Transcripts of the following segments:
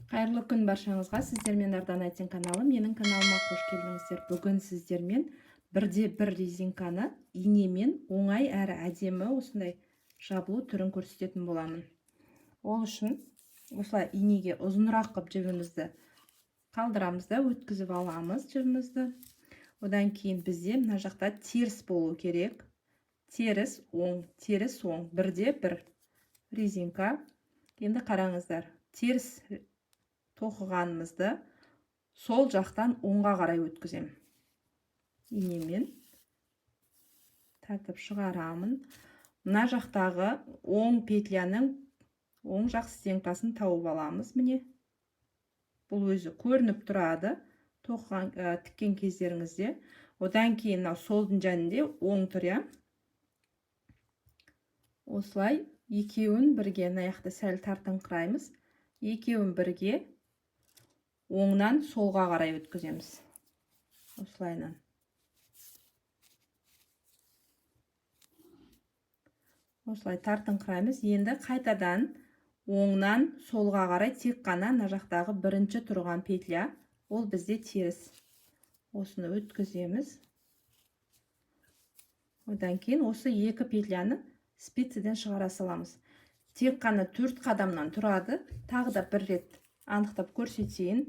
Қайырлы күн баршаңызға. Сіздермен Ардан Айтен каналы. Менің каналыма қош келдіңіздер. Бүгін сіздермен бірде-бір резинканы инемен оңай әрі әдемі осындай жабылу түрін көрсететін боламын. Ол үшін осылай инеге ұзынырақ қып жібімізді қалдырамыз да өткізіп аламыз жібімізді. Одан кейін бізде мына жақта теріс болу керек. Теріс оң, теріс оң. Бірде-бір резинка. Енді қараңыздар. Теріс тоқығанымызды сол жақтан оңға қарай өткізем. Инемен тартып шығарамын. Мына жақтағы оң петляның оң жақ стенкасын тауып аламыз. Міне. Бұл өзі көрініп тұрады тоқыған тіккен кездеріңізде. Одан кейін солдың жәнінде оң тұр. Осылай екеуін бірге аяқты сәл тартыңқыраймыз. Екеуін бірге оңнан солға қарай өткіземіз. Осылайынан. Осылай тартыңқыраймыз. Енді қайтадан оңнан солға қарай тек қана мына жақтағы бірінші тұрған петля. Ол бізде теріс. Осыны өткіземіз. Одан кейін осы екі петляны спицеден шығара саламыз. Тек қана 4 қадамнан тұрады. Тағы да бір рет анықтап көрсетейін.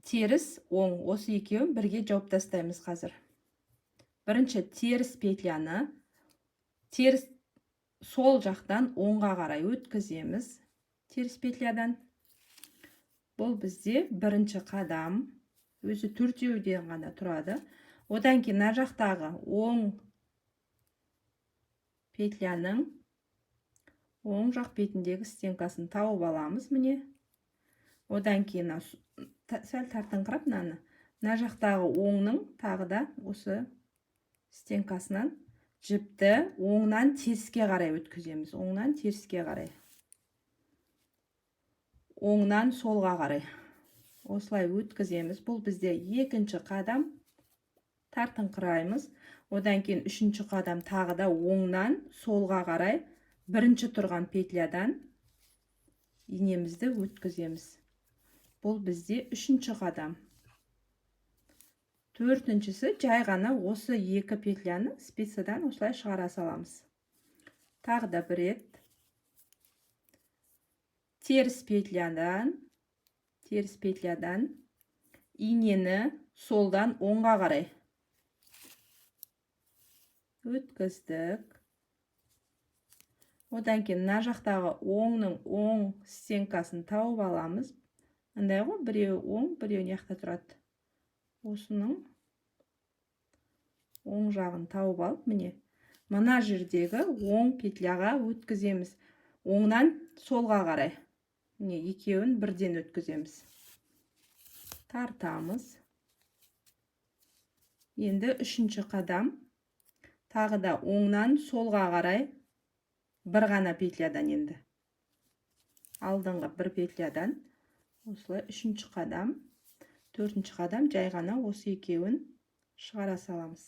Теріс, оң, осы екеуін бірге жауып тастаймыз қазір. Бірінші теріс петляны теріс сол жақтан оңға қарай өткіземіз. Теріс петлядан. Бұл бізде бірінші қадам. Өзі 4-еуден ғана тұрады. Одан кейін мына жақтағы оң петляның оң жақ бетіндегі стенкасын тауып аламыз. Міне. Одан кейін сәл тартыңқырап мына жақтағы оңның тағы да осы стенкасынан жіпті оңнан теріске қарай өткіземіз. Оңнан теріске қарай. Оңнан солға қарай. Осылай өткіземіз. Бұл бізде екінші қадам. Тартыңқыраймыз. Одан кейін үшінші қадам тағы да оңнан солға қарай бірінші тұрған петлядан инемізді өткіземіз. Бұл бізде үшінші қадам. Төртіншісі жай ғана осы екі петляны спицадан осылай шығара саламыз. Тағы да бір рет. Теріс петлядан инені солдан оңға қарай өткіздік. Одан кейін мына жақтағы оңның оң стенкасын тауып аламыз. Мындай ғой, біреу оң, біреу жақта тұрады. Осының оң жағын тауып алып, міне. Мына жердегі оң петляға өткіземіз. Оңнан солға қарай. Міне, екеуін бірден өткіземіз. Тартамыз. Енді үшінші қадам. Тағы да оңнан солға қарай бір ғана петлядан енді. Алдыңғы бір петлядан. Осылай үшінші қадам. Төртінші қадам жай ғана осы екеуін шығара саламыз.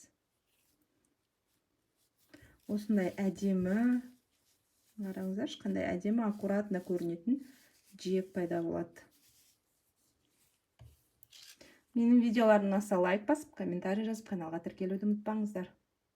Осындай әдемі, қараңыздаршы, қандай әдемі аккуратно көрінетін жиек пайда болады. Менің видеоларым ұнаса лайк басып, комментарий жазып, каналға тіркелуді ұмытпаңыздар.